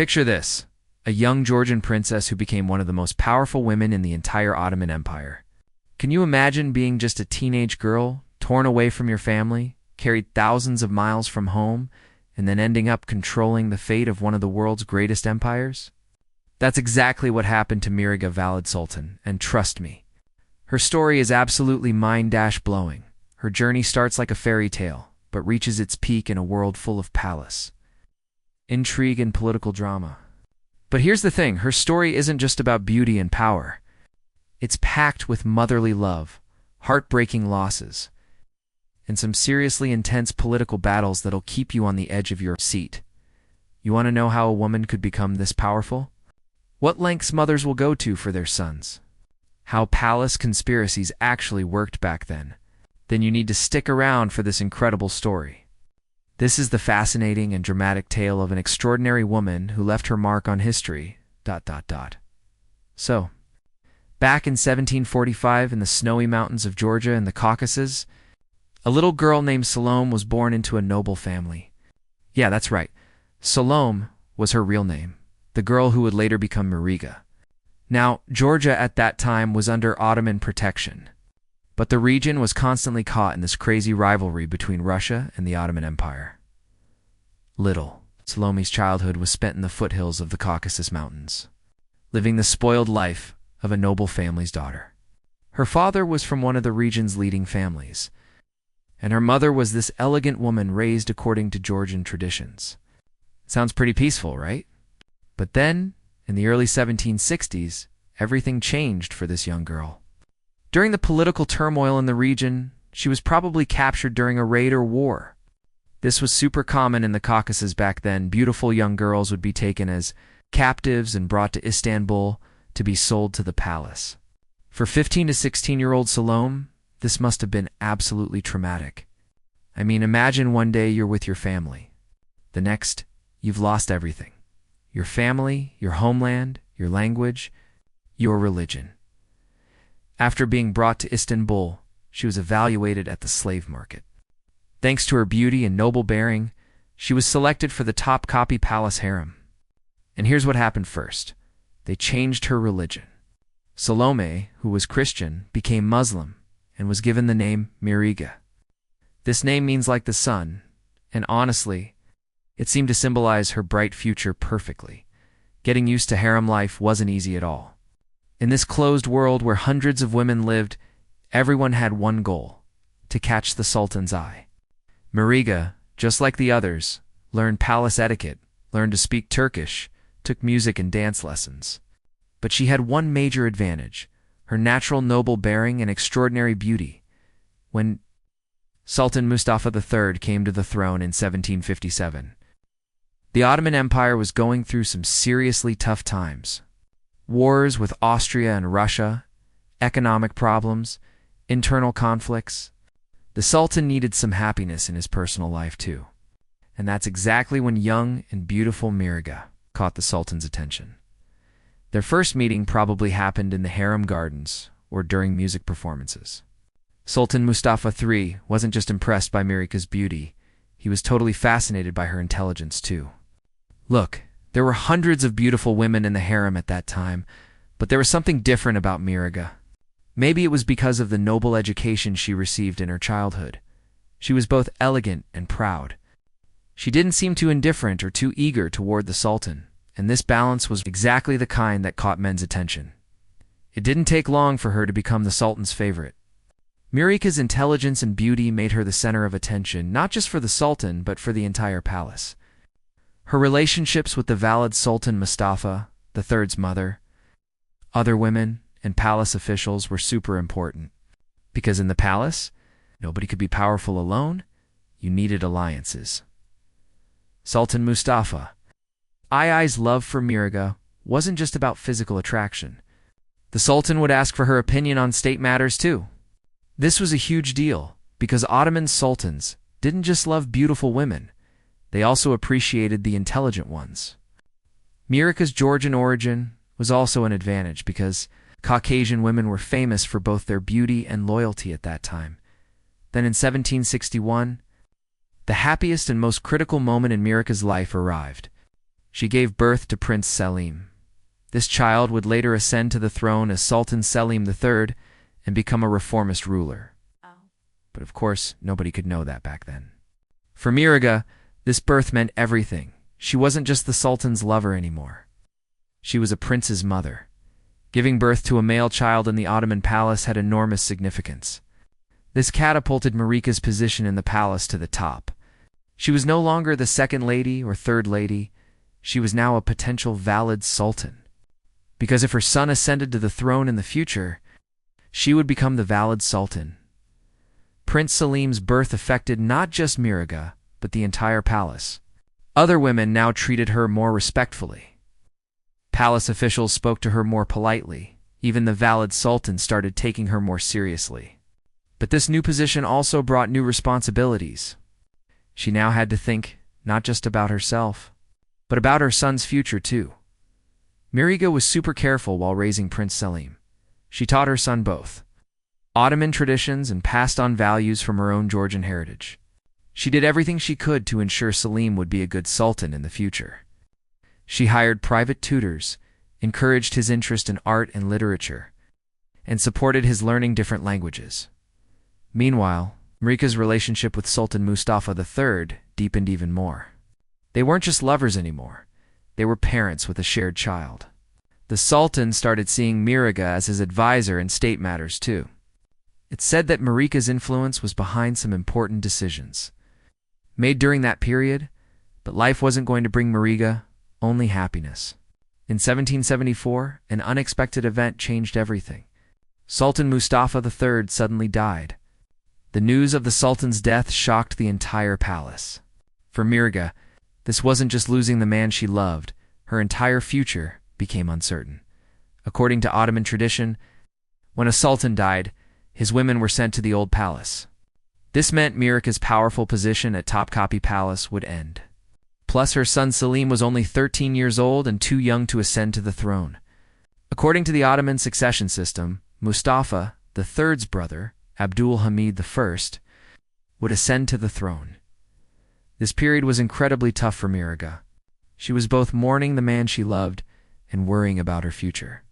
Picture this, a young Georgian princess who became one of the most powerful women in the entire Ottoman Empire. Can you imagine being just a teenage girl, torn away from your family, carried thousands of miles from home, and then ending up controlling the fate of one of the world's greatest empires? That's exactly what happened to Mihrişah Valid Sultan, and trust me, her story is absolutely mind-blowing. Her journey starts like a fairy tale, but reaches its peak in a world full of palace, intrigue, and political drama. But here's the thing, her story isn't just about beauty and power. It's packed with motherly love, heartbreaking losses, and some seriously intense political battles that'll keep you on the edge of your seat. You want to know how a woman could become this powerful? What lengths mothers will go to for their sons? How palace conspiracies actually worked back then? Then you need to stick around for this incredible story. This is the fascinating and dramatic tale of an extraordinary woman who left her mark on history. So, back in 1745 in the snowy mountains of Georgia in the Caucasus, a little girl named Salome was born into a noble family. Yeah, that's right. Salome was her real name, the girl who would later become Mihrişah. Now, Georgia at that time was under Ottoman protection, but the region was constantly caught in this crazy rivalry between Russia and the Ottoman Empire. Little Salome's childhood was spent in the foothills of the Caucasus Mountains, living the spoiled life of a noble family's daughter. Her father was from one of the region's leading families, and her mother was this elegant woman raised according to Georgian traditions. Sounds pretty peaceful, right? But then, in the early 1760s, everything changed for this young girl. During the political turmoil in the region, she was probably captured during a raid or war. This was super common in the Caucasus back then. Beautiful young girls would be taken as captives and brought to Istanbul to be sold to the palace. For 15 to 16-year-old Salome, this must have been absolutely traumatic. I mean, imagine one day you're with your family. The next, you've lost everything. Your family, your homeland, your language, your religion. After being brought to Istanbul, she was evaluated at the slave market. Thanks to her beauty and noble bearing, she was selected for the top-copy palace harem. And here's what happened first. They changed her religion. Salome, who was Christian, became Muslim and was given the name Mihrişah. This name means like the sun, and honestly, it seemed to symbolize her bright future perfectly. Getting used to harem life wasn't easy at all. In this closed world where hundreds of women lived, everyone had one goal: to catch the Sultan's eye. Mihrişah, just like the others, learned palace etiquette, learned to speak Turkish, took music and dance lessons. But she had one major advantage: her natural noble bearing and extraordinary beauty. When Sultan Mustafa III came to the throne in 1757, the Ottoman Empire was going through some seriously tough times. Wars with Austria and Russia, economic problems, internal conflicts. The Sultan needed some happiness in his personal life too. And that's exactly when young and beautiful Mihrişah caught the Sultan's attention. Their first meeting probably happened in the harem gardens or during music performances. Sultan Mustafa III wasn't just impressed by Mihrişah's beauty, he was totally fascinated by her intelligence too. Look, there were hundreds of beautiful women in the harem at that time, but there was something different about Mihrişah. Maybe it was because of the noble education she received in her childhood. She was both elegant and proud. She didn't seem too indifferent or too eager toward the Sultan, and this balance was exactly the kind that caught men's attention. It didn't take long for her to become the Sultan's favorite. Mihrişah's intelligence and beauty made her the center of attention, not just for the Sultan, but for the entire palace. Her relationships with the Valid Sultan Mustafa, the third's mother, other women, and palace officials were super important. Because in the palace, nobody could be powerful alone. You needed alliances. Sultan Mustafa I's love for Mihrişah wasn't just about physical attraction. The Sultan would ask for her opinion on state matters too. This was a huge deal, because Ottoman sultans didn't just love beautiful women, they also appreciated the intelligent ones. Mihrişah's Georgian origin was also an advantage because Caucasian women were famous for both their beauty and loyalty at that time. Then in 1761, the happiest and most critical moment in Mihrişah's life arrived. She gave birth to Prince Selim. This child would later ascend to the throne as Sultan Selim III and become a reformist ruler. But of course, nobody could know that back then. For Mihrişah, this birth meant everything. She wasn't just the Sultan's lover anymore. She was a prince's mother. Giving birth to a male child in the Ottoman palace had enormous significance. This catapulted Mihrişah's position in the palace to the top. She was no longer the second lady or third lady. She was now a potential valid sultan. Because if her son ascended to the throne in the future, she would become the valid sultan. Prince Selim's birth affected not just Mihrişah, but the entire palace. Other women now treated her more respectfully. Palace officials spoke to her more politely. Even the valid sultan started taking her more seriously. But this new position also brought new responsibilities. She now had to think not just about herself, but about her son's future too. Mihrişah was super careful while raising Prince Selim. She taught her son both Ottoman traditions and passed on values from her own Georgian heritage. She did everything she could to ensure Selim would be a good sultan in the future. She hired private tutors, encouraged his interest in art and literature, and supported his learning different languages. Meanwhile, Mihrişah's relationship with Sultan Mustafa III deepened even more. They weren't just lovers anymore. They were parents with a shared child. The Sultan started seeing Mihrişah as his advisor in state matters too. It's said that Mihrişah's influence was behind some important decisions made during that period, but life wasn't going to bring Mihrişah only happiness. In 1774, an unexpected event changed everything. Sultan Mustafa III suddenly died. The news of the Sultan's death shocked the entire palace. For Mihrişah, this wasn't just losing the man she loved, her entire future became uncertain. According to Ottoman tradition, when a sultan died, his women were sent to the old palace. This meant Mihrişah's powerful position at Topkapi Palace would end. Plus, her son Selim was only 13 years old and too young to ascend to the throne. According to the Ottoman succession system, Mustafa, the third's brother, Abdul Hamid I, would ascend to the throne. This period was incredibly tough for Mihrişah. She was both mourning the man she loved and worrying about her future.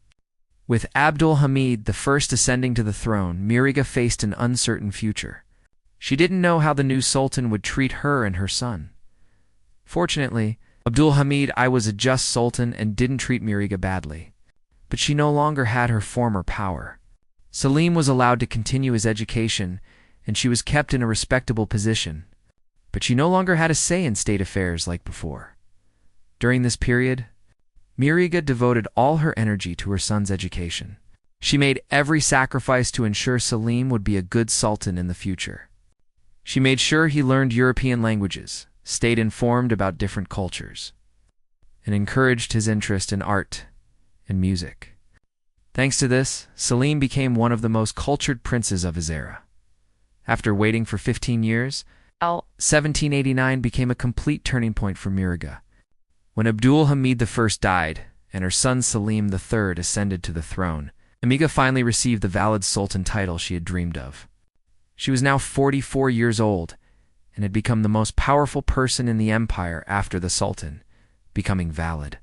With Abdul Hamid I ascending to the throne, Mihrişah faced an uncertain future. She didn't know how the new sultan would treat her and her son. Fortunately, Abdul Hamid I was a just sultan and didn't treat Mihrişah badly. But she no longer had her former power. Selim was allowed to continue his education, and she was kept in a respectable position. But she no longer had a say in state affairs like before. During this period, Mihrişah devoted all her energy to her son's education. She made every sacrifice to ensure Selim would be a good sultan in the future. She made sure he learned European languages, stayed informed about different cultures, and encouraged his interest in art and music. Thanks to this, Selim became one of the most cultured princes of his era. After waiting for 15 years, 1789 became a complete turning point for Mihrişah. When Abdul Hamid I died and her son Selim III ascended to the throne, Mihrişah finally received the valid sultan title she had dreamed of. She was now 44 years old and had become the most powerful person in the empire after the sultan, becoming valid.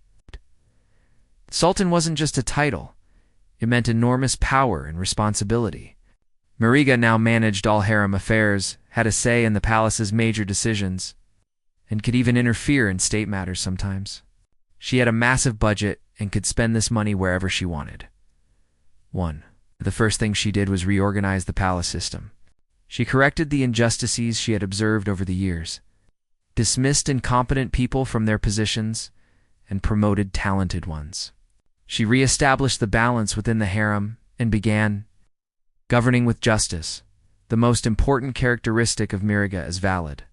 Sultan wasn't just a title. It meant enormous power and responsibility. Mihrişah now managed all harem affairs, had a say in the palace's major decisions, and could even interfere in state matters sometimes. She had a massive budget and could spend this money wherever she wanted. 1. The first thing she did was reorganize the palace system. She corrected the injustices she had observed over the years, dismissed incompetent people from their positions, and promoted talented ones. She re-established the balance within the harem and began governing with justice, the most important characteristic of Mihrişah as valid.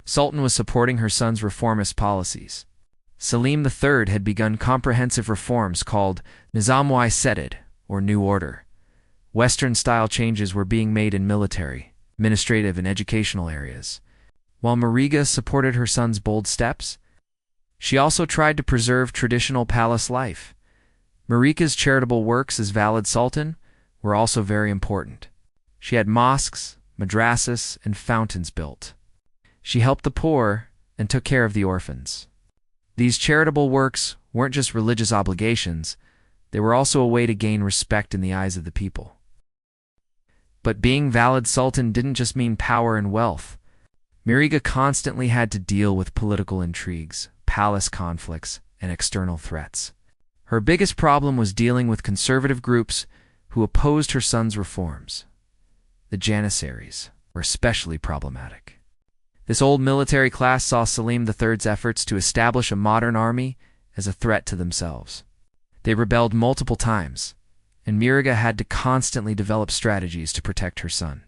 Sultan was supporting her son's reformist policies. Selim III had begun comprehensive reforms called Nizam-i Sedid, or New Order. Western-style changes were being made in military, administrative, and educational areas. While Mihrişah supported her son's bold steps, she also tried to preserve traditional palace life. Mihrişah's charitable works as valid sultan were also very important. She had mosques, madrasas, and fountains built. She helped the poor and took care of the orphans. These charitable works weren't just religious obligations, they were also a way to gain respect in the eyes of the people. But being valid sultan didn't just mean power and wealth. Mihrişah constantly had to deal with political intrigues, palace conflicts, and external threats. Her biggest problem was dealing with conservative groups who opposed her son's reforms. The Janissaries were especially problematic. This old military class saw Selim III's efforts to establish a modern army as a threat to themselves. They rebelled multiple times, and Mihrişah had to constantly develop strategies to protect her son.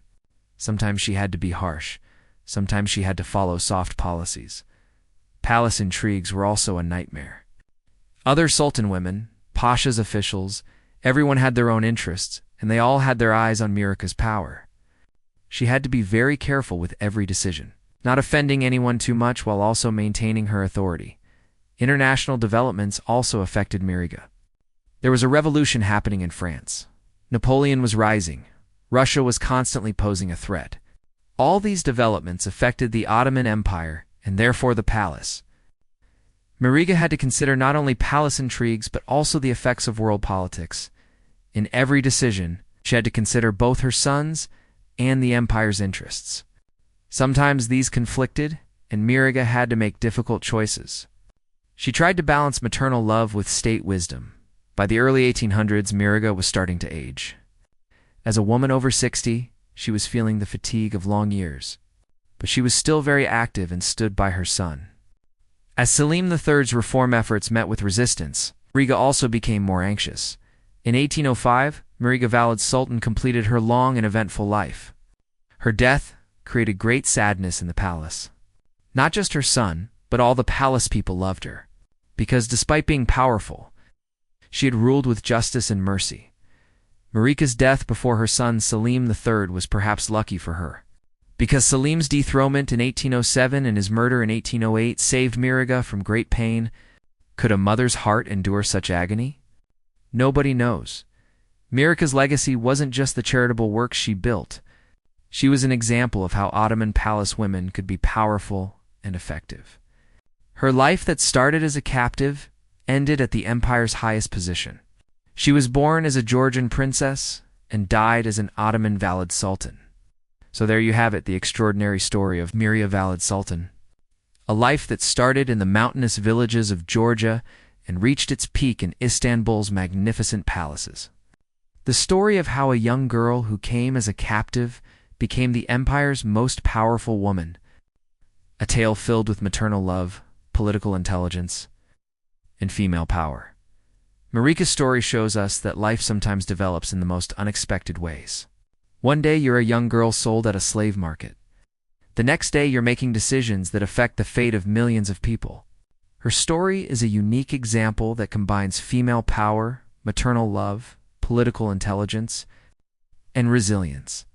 Sometimes she had to be harsh, sometimes she had to follow soft policies. Palace intrigues were also a nightmare. Other sultan women, pasha's officials, everyone had their own interests, and they all had their eyes on Mihrişah's power. She had to be very careful with every decision, not offending anyone too much while also maintaining her authority. International developments also affected Mihrişah. There was a revolution happening in France. Napoleon was rising. Russia was constantly posing a threat. All these developments affected the Ottoman Empire and therefore the palace. Mihrişah had to consider not only palace intrigues but also the effects of world politics. In every decision, she had to consider both her son's and the empire's interests. Sometimes these conflicted, and Mihrişah had to make difficult choices. She tried to balance maternal love with state wisdom. By the early 1800s, Mihrişah was starting to age. As a woman over 60, she was feeling the fatigue of long years, but she was still very active and stood by her son. As Selim III's reform efforts met with resistance, Mihrişah also became more anxious. In 1805, Mihrişah Valid Sultan completed her long and eventful life. Her death created great sadness in the palace. Not just her son, but all the palace people loved her, because despite being powerful, she had ruled with justice and mercy. Mihrişah's death before her son Selim III was perhaps lucky for her, because Selim's dethronement in 1807 and his murder in 1808 saved Mihrişah from great pain. Could a mother's heart endure such agony? Nobody knows. Mihrişah's legacy wasn't just the charitable works she built. She was an example of how Ottoman palace women could be powerful and effective. Her life that started as a captive ended at the empire's highest position. She was born as a Georgian princess and died as an Ottoman Valid Sultan. So there you have it, the extraordinary story of Mihrişah Valid Sultan. A life that started in the mountainous villages of Georgia and reached its peak in Istanbul's magnificent palaces. The story of how a young girl who came as a captive became the empire's most powerful woman. A tale filled with maternal love, political intelligence, and female power. Mihrişah's story shows us that life sometimes develops in the most unexpected ways. One day you're a young girl sold at a slave market. The next day you're making decisions that affect the fate of millions of people. Her story is a unique example that combines female power, maternal love, political intelligence, and resilience.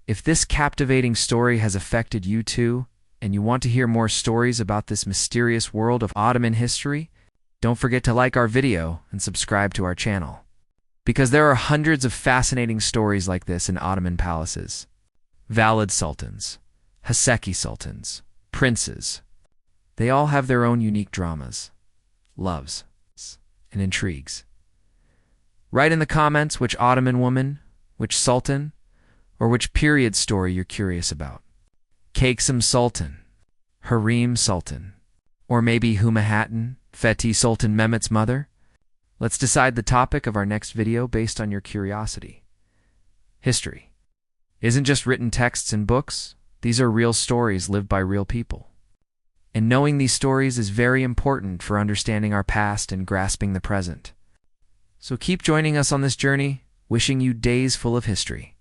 If this captivating story has affected you too, and you want to hear more stories about this mysterious world of Ottoman history, don't forget to like our video and subscribe to our channel, because there are hundreds of fascinating stories like this in Ottoman palaces. Valid sultans, Haseki sultans, princes. They all have their own unique dramas, loves, and intrigues. Write in the comments which Ottoman woman, which sultan, or which period story you're curious about. Cakesum Sultan, Harem Sultan, or maybe Humayun, Fethi Sultan Mehmet's mother? Let's decide the topic of our next video based on your curiosity. History isn't just written texts and books. These are real stories lived by real people. And knowing these stories is very important for understanding our past and grasping the present. So keep joining us on this journey, wishing you days full of history.